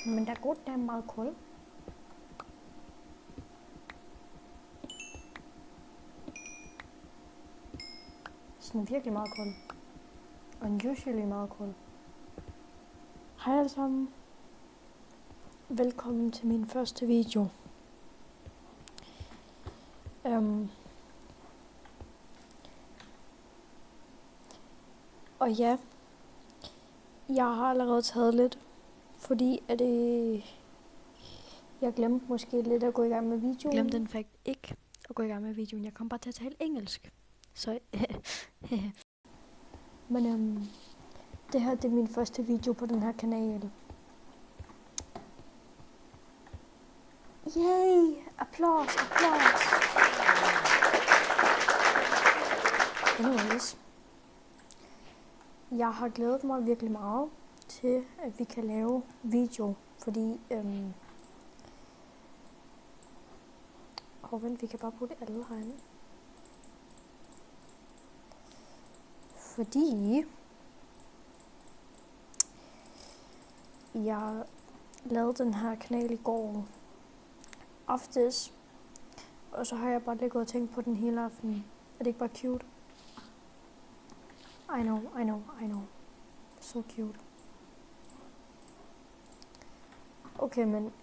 Men der går der meget kul. Sådan virkelig meget kul. Unusually meget kul. Hej alle sammen. Velkommen til min første video. Og ja, jeg har allerede taget lidt, fordi at jeg glemte måske lidt at gå i gang med videoen. Jeg glemte den faktisk ikke at gå i gang med videoen. Jeg kom bare til at tale engelsk. Så Men det her det er min første video på den her kanal. Yay! Applaus, applaus! Anyways. Jeg har glædet mig virkelig meget til, at vi kan lave video, fordi vent, vi kan bare putte alle herinde. Fordi jeg lavede den her kanal i går aftes, og så har jeg bare lige gået og tænkt på den hele aften. Er det ikke bare cute? I know. So cute. Okay, men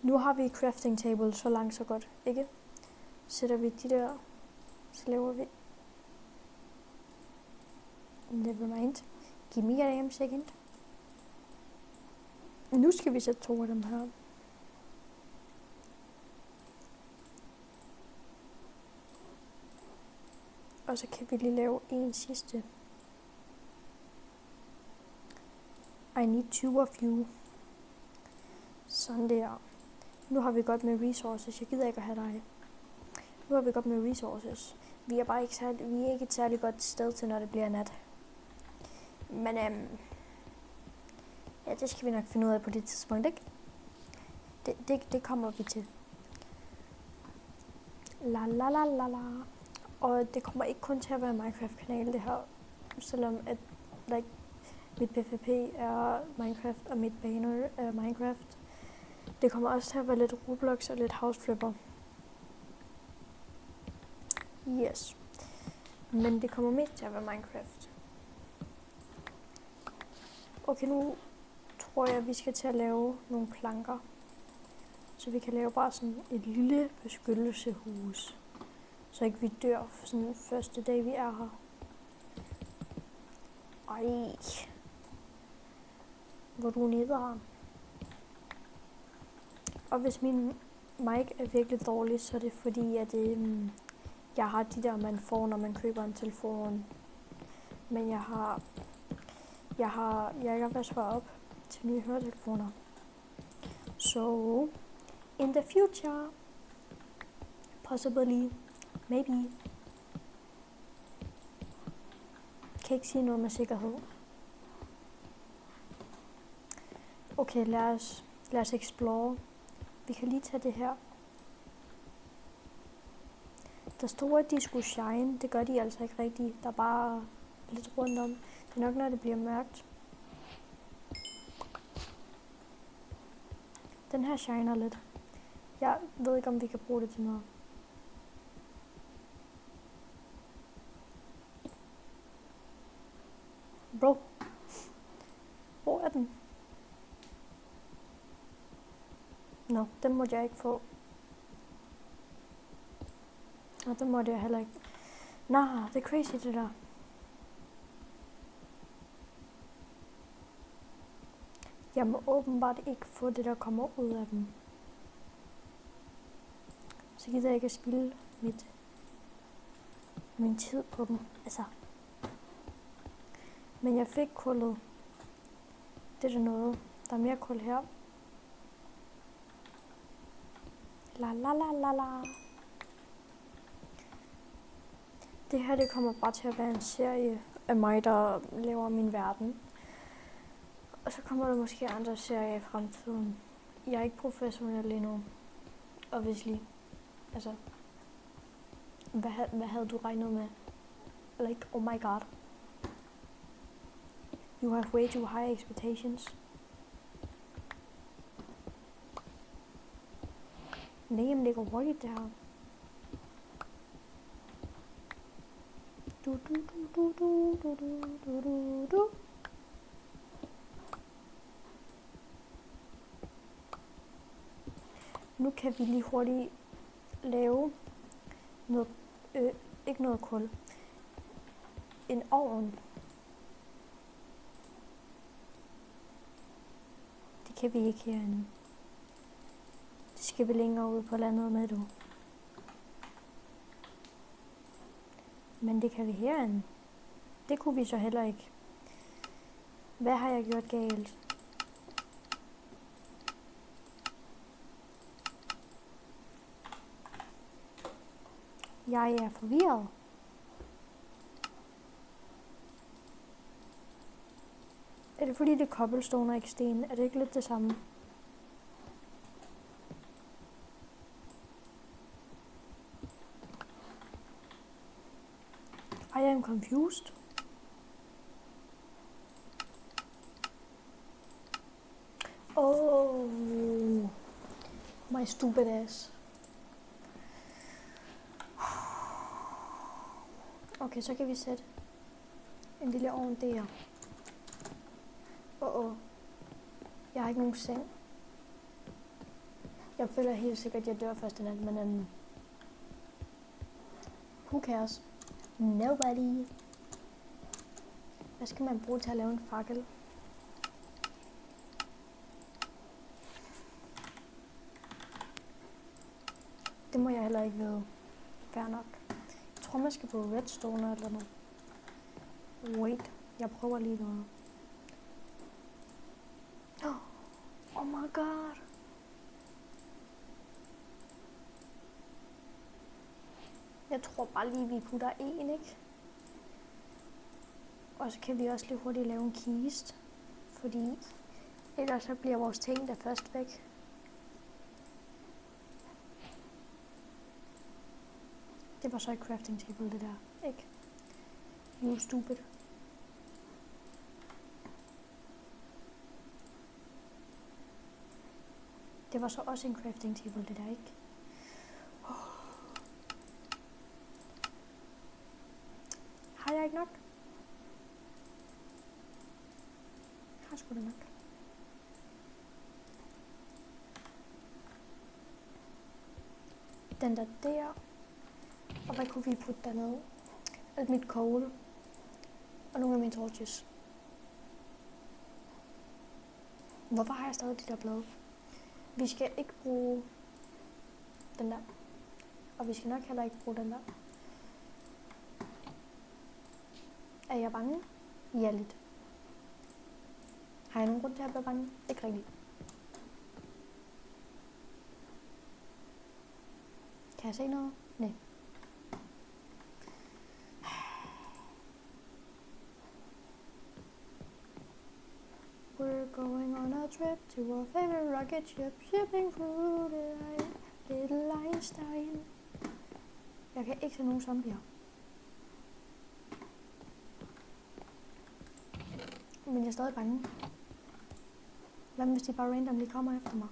nu har vi crafting table, så langt så godt, ikke? Sætter vi de der, så laver vi. Never mind. Give me a damn second. Nu skal vi sætte 2 af dem her. Og så kan vi lige lave en sidste. I need 2 of you. Sådan der. Nu har vi godt med resources. Jeg gider ikke at have dig. Nu har vi godt med resources. Vi er bare ikke et særligt godt sted til, når det bliver nat. Men ja, det skal vi nok finde ud af på det tidspunkt, ikke? Det kommer vi til. La. Og det kommer ikke kun til at være Minecraft-kanal, det her. Selvom at mit PvP er Minecraft, og mit banner er Minecraft. Det kommer også til at være lidt Roblox og lidt Houseflipper. Yes. Men det kommer mest til at være Minecraft. Okay, nu tror jeg, at vi skal til at lave nogle planker. Så vi kan lave bare sådan et lille beskyttelseshus. Så ikke vi dør sådan første dag, vi er her. Ej. Hvor du nederen. Og hvis min mic er virkelig dårlig, så er det fordi, at jeg har de der, man får, når man køber en telefon. Men jeg er ikke ved at svare op til nye høretelefoner. So, in the future, possibly, maybe. Kan ikke sige noget med sikkerhed. Okay, lad os explore. Vi kan lige tage det her. Der stod, at de skulle shine. Det gør de altså ikke rigtigt. Der er bare lidt rundt om. Det er nok, når det bliver mørkt. Den her shiner lidt. Jeg ved ikke, om vi kan bruge det til noget. Bro. Hvor er den? Nå, den måtte jeg ikke få. Og den måtte jeg heller ikke. Nå, det er crazy det der. Jeg må åbenbart ikke få det, der kommer ud af dem. Så gider jeg ikke at spilde min tid på dem. Altså. Men jeg fik kullet. Det er der noget. Der er mere kul her. La. Det her, det kommer bare til at være en serie af mig, der laver min verden. Og så kommer der måske andre serier i fremtiden. Jeg er ikke professionel endnu. Obviously. Altså. Hvad havde du regnet med? Like, oh my god. You have way too high expectations. Nej, men det går hurtigt det her. Du. Nu kan vi lige hurtigt lave noget, ikke noget kul, en ovn. Det kan vi ikke herinde. Det skal vi længere ud på landet med, du. Men det kan vi herinde. Det kunne vi så heller ikke. Hvad har jeg gjort galt? Jeg er forvirret. Er det fordi det er cobblestone og ikke sten? Er det ikke lidt det samme? I am confused. Oh, my stupid ass. Okay, så kan vi sætte en lille ovn der. Jeg har ikke nogen seng. Jeg føler helt sikkert, at jeg dør første nat, men who cares? Nobody. Hvad skal man bruge til at lave en fakkel? Det må jeg heller ikke vide. Fair nok. Jeg tror, man skal bruge redstone eller noget. Wait, jeg prøver lige noget. Oh my god. Jeg tror bare lige, vi putter en, ikke? Og så kan vi også lige hurtigt lave en kiste. Fordi ellers så bliver vores ting der først væk. Det var så et crafting table, det der, ikke? You stupid. Det var så også en crafting table, det der, ikke? Har jeg ikke nok? Jeg har sgu da nok. Den der. Og hvad kunne vi putte dernede? Alt mit coal. Og nogle af mine torches. Hvorfor har jeg stadig de der blade? Vi skal ikke bruge den der. Og vi skal nok heller ikke bruge den der. Er jeg bange? Ja, lidt. Har jeg nogen grund til at være bange? Ikke rigtigt. Kan jeg se noget? Nej. We're going on a trip to our favorite rocket ship, shipping through the little Einstein. Jeg kan ikke se nogen zombier. Men jeg er stadig bange. Hvad hvis de bare randomly kommer efter mig?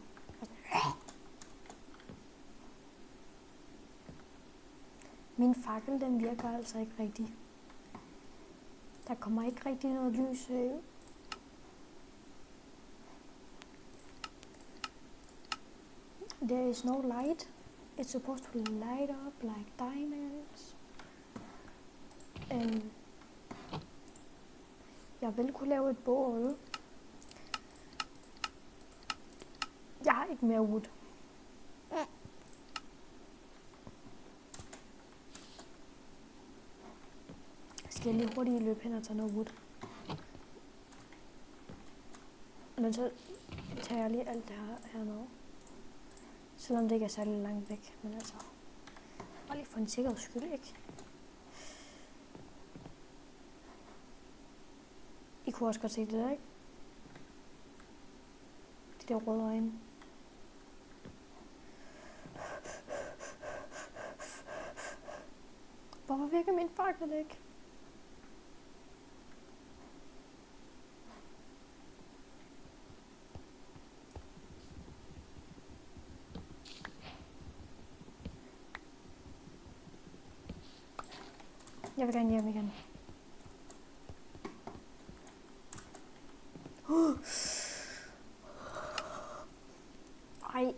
Min fakkel, den virker altså ikke rigtig. Der kommer ikke rigtig noget lys. There is no light. It's supposed to light up like diamonds. Jeg vil kunne lave et bål. Jeg har ikke mere wood. Skal jeg lige hurtigt løbe hen og tage noget wood. Men så tager jeg lige alt det her hernede. Selvom det ikke er særlig langt væk, men altså, bare lige for en sikkerheds skyld, ikke? I kunne også godt se det der, ikke? De der røde øjne. Hvorfor virker min fakkel ikke? Jeg vil gerne hjem igen. Ej.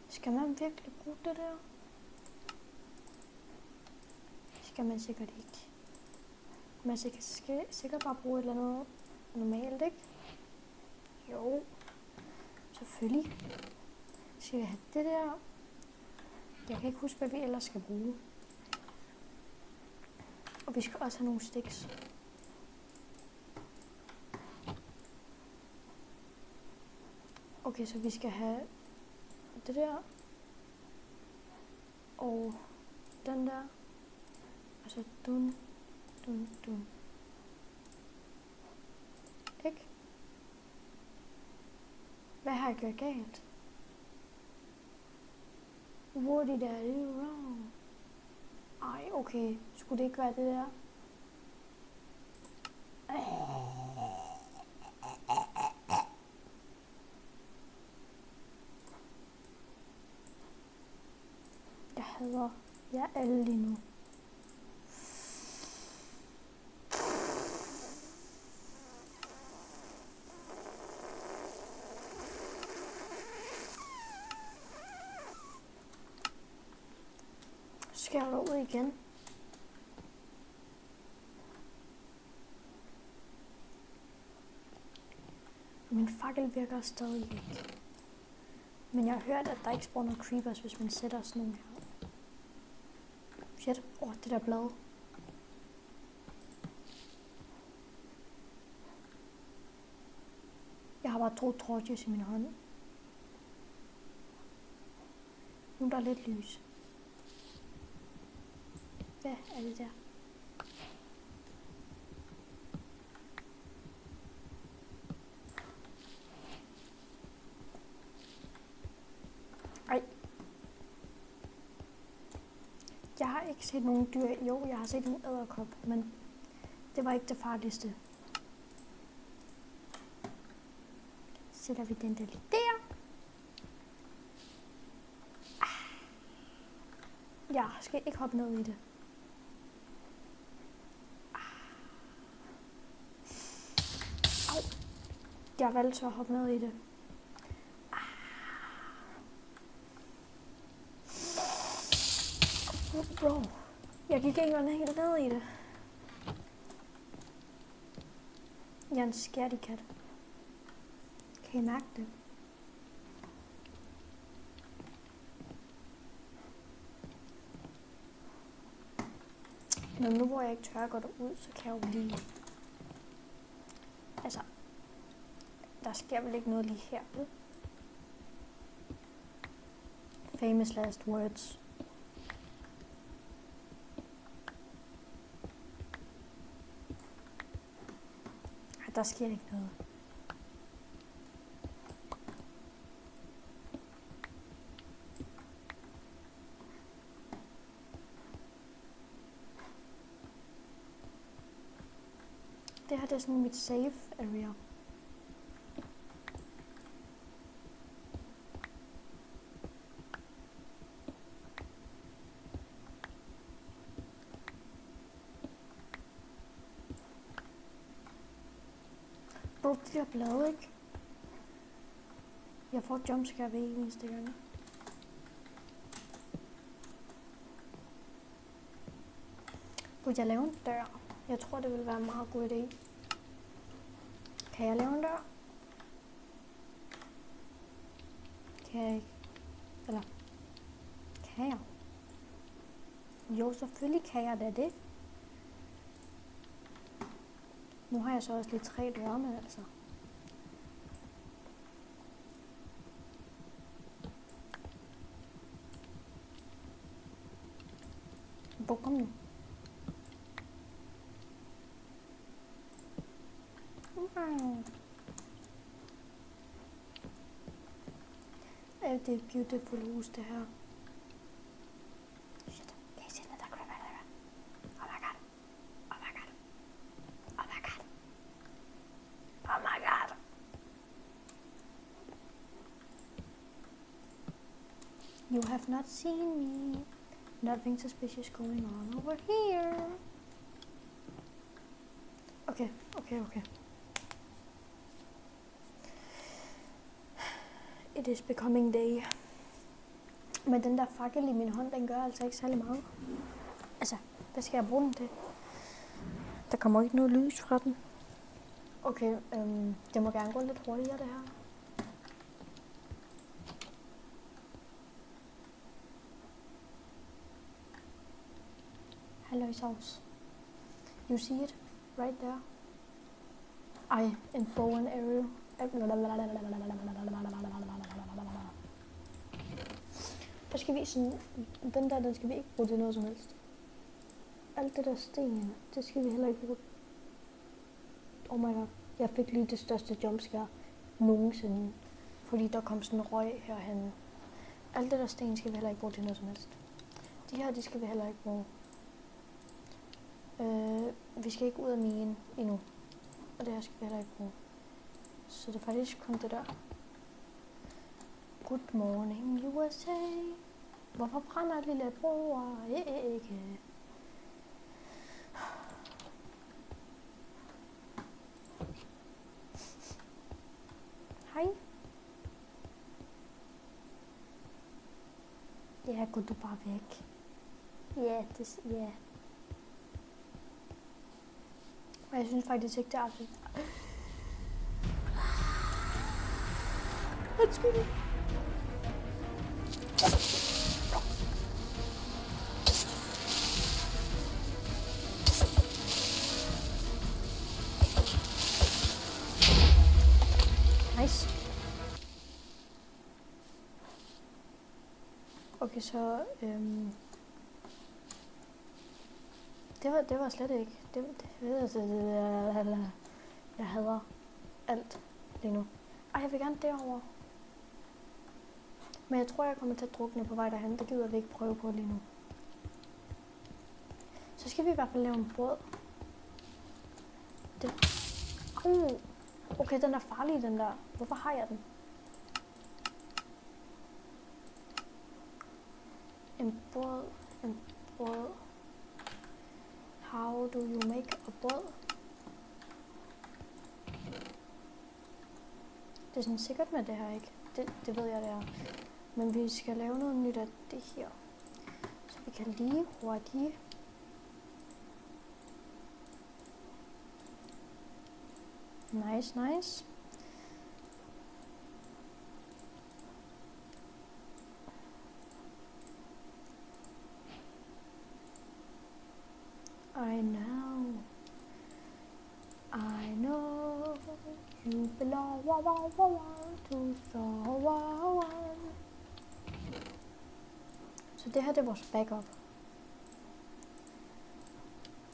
Skal man virkelig bruge det der? Skal man sikkert ikke. Man skal sikkert bare bruge et eller andet normalt, ikke? Jo. Selvfølgelig. Skal vi have det der? Jeg kan ikke huske, hvad vi ellers skal bruge. Og vi skal også have nogle sticks. Okay, så vi skal have det der. Og den der. Og så dun. Ikke? Hvad har jeg gjort galt? What did I do wrong? Ej, okay. Skulle det ikke være det der? Jeg hader jer alle lige nu. Skal jeg ud igen? Min fakkel virker stadig ikke. Men jeg har hørt, at der ikke spawner creepers, hvis man sætter sådan nogle her. Shit. Det der blad. Jeg har bare 2 torches i min hånd. Nu er der lidt lys. Hvad er det der? Ej. Jeg har ikke set nogen dyr. Jo, jeg har set en edderkop, men det var ikke det farligste. Sætter vi den der lige der. Jeg skal ikke hoppe ned i det. Au. Jeg valgte så at hoppe ned i det. Bro, jeg gik ikke engang helt ned i det. Jeg er en scaredy cat. Kan I mærke det? Men nu hvor jeg ikke tør gå derud, så kan jeg jo lige... Altså, der sker vel ikke noget lige her, vel? Famous last words. Der sker ikke noget. Det her det er sådan mit safe area. Bro, de der blade, ikke? Jeg får jumpscare ved eneste gang. Kunne jeg lave en dør? Jeg tror, det ville være en meget god idé. Kan jeg lave en dør? Kan jeg ikke? Eller? Kan jeg? Jo, selvfølgelig kan jeg da det. Nu har jeg så også lige 3 døre med, altså. Hvor kom nu? Det er et beautiful hus, det her. Shit, kan I se den der creeper der? Oh my god. Oh my god. Oh my god. Oh my god. You have not seen me. Nothing suspicious going on over here. Okay. It is becoming day. Men den der fakkel i min hånd, den gør altså ikke særlig meget. Altså, hvad skal jeg bruge den til? Der kommer ikke noget lys fra den. Okay, det må gerne gå lidt hurtigere, det her. Hello, sauce. You see it? Right there? Ej, en bow and arrow. Der skal vi sådan, den skal vi ikke bruge til noget som helst. Alt det der sten, det skal vi heller ikke bruge. Oh my god, jeg fik lige det største jumpscare nogensinde. Fordi der kom sådan en røg herhen. Alt det der sten skal vi heller ikke bruge til noget som helst. De her, de skal vi heller ikke bruge. Vi skal ikke ud af minen endnu. Og det her skal vi heller ikke bruge. Så det er faktisk kun det der. Good morning USA. Hvorfor brænder lille bror ikke? Hej. Ja, gå du bare væk. Ja, ja. Og jeg synes faktisk ikke, det er fedt. Undskyld. Nice. Okay, så det var slet ikke. Jeg hader alt lige nu. Ej, jeg vil gerne derover. Men jeg tror, jeg kommer til at drukne på vej derhen. Det gider vi ikke prøve på lige nu. Så skal vi i hvert fald lave en båd. Okay, den er farlig, den der. Hvorfor har jeg den? En båd. How do you make a båd? Det er sådan sikkert med det her, ikke? Det ved jeg, det er. Men vi skal lave noget nyt af det her. Så vi kan lige hurtigt. Nice. I know you belong to someone. Så det her, det er vores backup.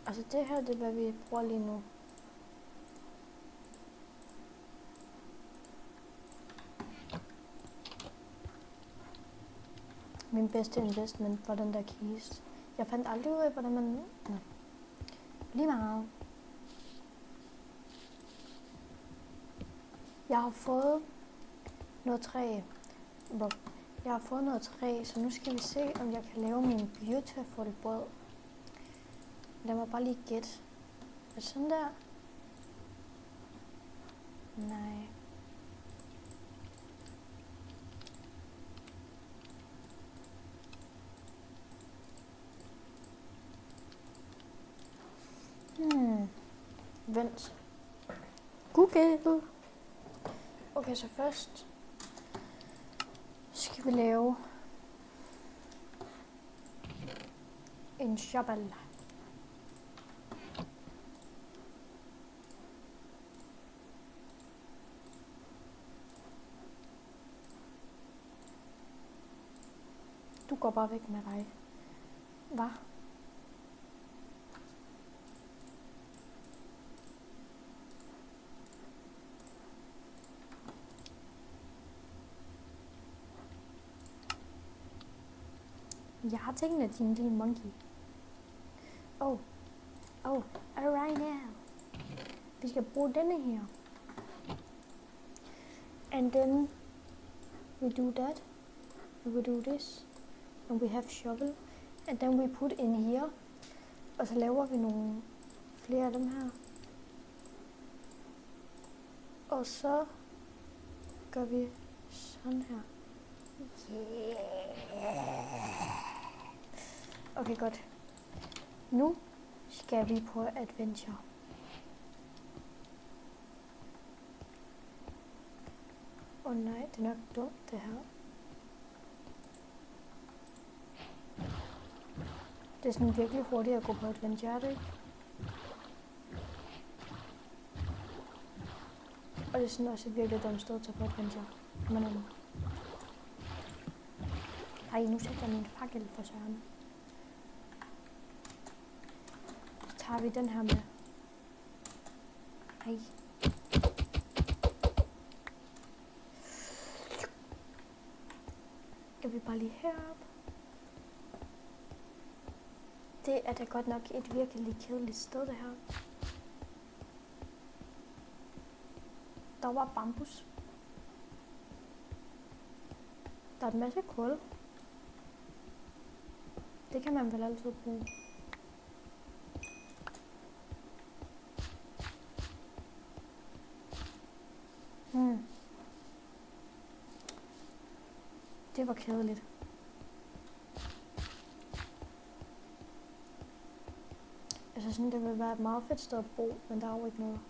Altså det her, det er hvad vi bruger lige nu. Min bedste investment for den der kiste. Jeg fandt aldrig ud af, hvordan man... Nå. Lige meget. Jeg har fået noget træ. Så nu skal vi se, om jeg kan lave min beautiful båd. Lad mig bare lige gætte. Er det sådan der? Nej. Vent. Google. Okay, så først skal vi lave en shovel. Du går bare væk med dig. Hvad? Jeg har tingene til en lille monkey. Oh, alright now. Vi skal bruge denne her. And then we do that. And we do this. And we have shovel. And then we put in here. Og så laver vi nogle flere af dem her. Og så gør vi sådan her. Okay, godt. Nu skal vi på adventure. Nej, det er nok dumt det her. Det er sådan virkelig hurtigt at gå på adventure, er det ikke? Og det er sådan også et virkelig dumt sted at tage på adventure. Men ej, nu sætter jeg min fakkel for søren. Så tager vi den her med. Ej. Skal vi bare lige herop. Det er da godt nok et virkelig kedeligt sted, det her. Der var bambus. Der er en masse kul. Det kan man vel altid bruge. Det var kedeligt. Altså sådan, det vil være et meget fedt sted at bo, men der er jo ikke noget.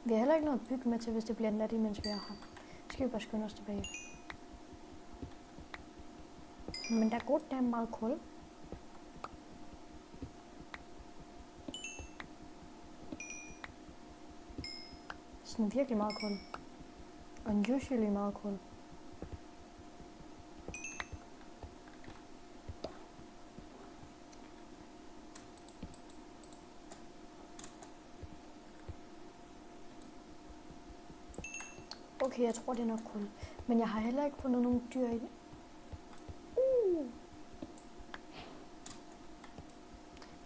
Vi har heller ikke noget at bygge med til, hvis det bliver nat, imens vi er her. Så skal vi bare skynde os tilbage. Men der er godt, der er meget kul. Sådan virkelig meget kul. Og usually meget kul. Okay, jeg tror det er nok kul. Men jeg har heller ikke fundet nogen dyr i det.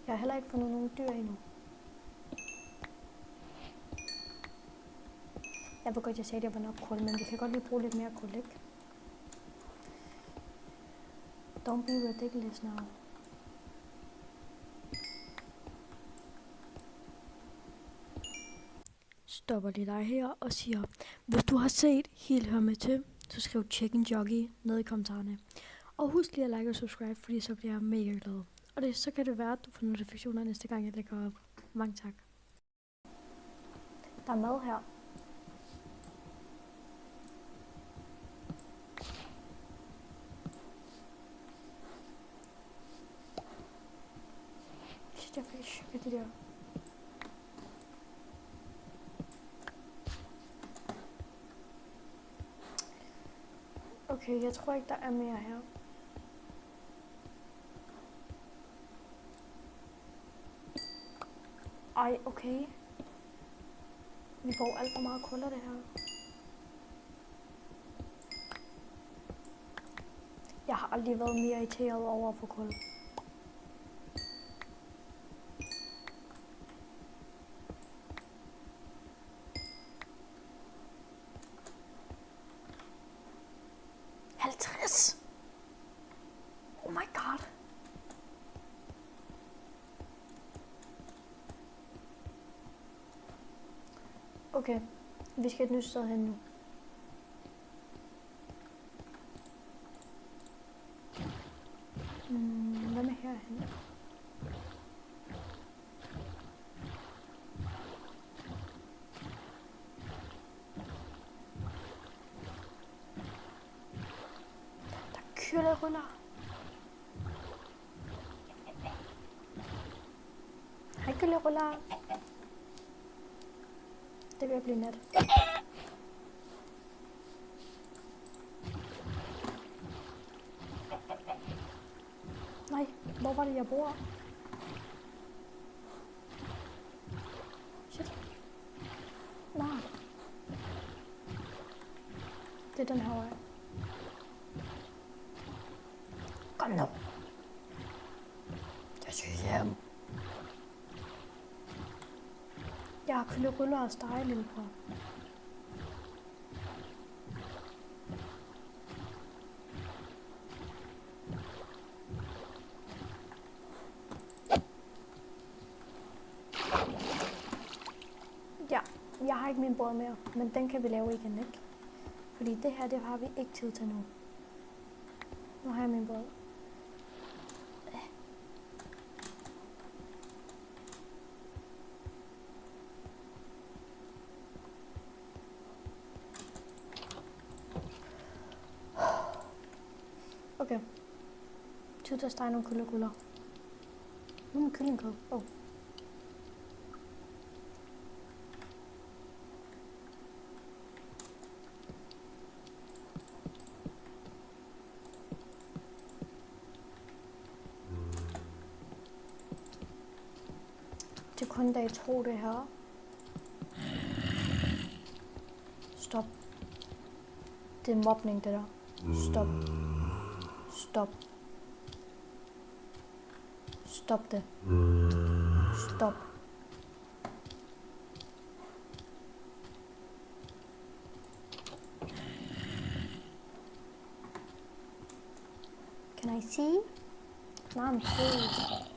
Jeg har heller ikke fundet nogen dyr endnu. Jeg ved godt, jeg sagde, at jeg var nok kul, men vi kan godt lige bruge lidt mere kul, ikke? Don't be ridiculous now. Stopper lige dig her og siger, hvis du har set helt hør med til, så skriv chicken jockey ned i kommentarerne. Og husk lige at like og subscribe, fordi så bliver jeg mega glad. Og så kan det være, at du får notifikationer næste gang, jeg lægger op. Mange tak. Der er mad her. Shit, jeg fik chok af det der. Okay, jeg tror ikke, der er mere her. Ej, okay. Vi får alt for meget kul af det her. Jeg har aldrig været mere irriteret over at få kul. Oh my god. Okay, vi skal et nyt sted hen nu. Hvad med herhen? Der er kylleruller. Hej kylleruller. Det vil blive nat. Nej, hvor var det jeg bor? Shit. Nej. Det er den her vej. Kom nu. Jeg skal hjem. Jeg har kylleruller og stege, lille bror. ikke min båd mere, men den kan vi lave igen, ikke? Fordi det her, det har vi ikke tid til nu. Nu har jeg min båd. Okay. Tid til at stege nogle kyllinguller. Nu med kyllingkød. Oh. Det er kun dag 2, det her. Stop. Det er mobning, det der. Stop. Stop. Stop det. Stop. Can I see? No, I'm please.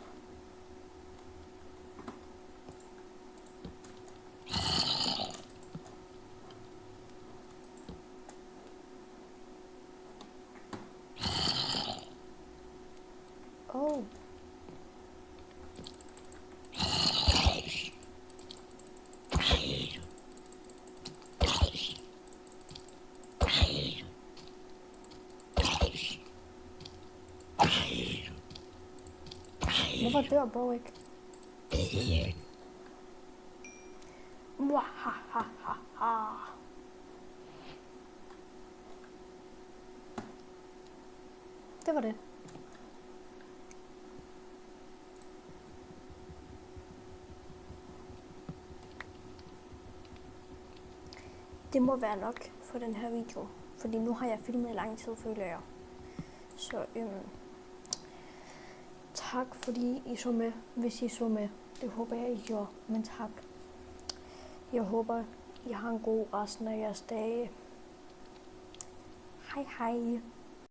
Oh. Hvorfor dør Bo ikke? Mwahahaha. Det var det. Det må være nok for den her video, fordi nu har jeg filmet i lang tid, føler jeg. Så tak fordi I så med, hvis I så med. Det håber jeg, I gjorde, men tak. Jeg håber, I har en god resten af jeres dage. Hej hej.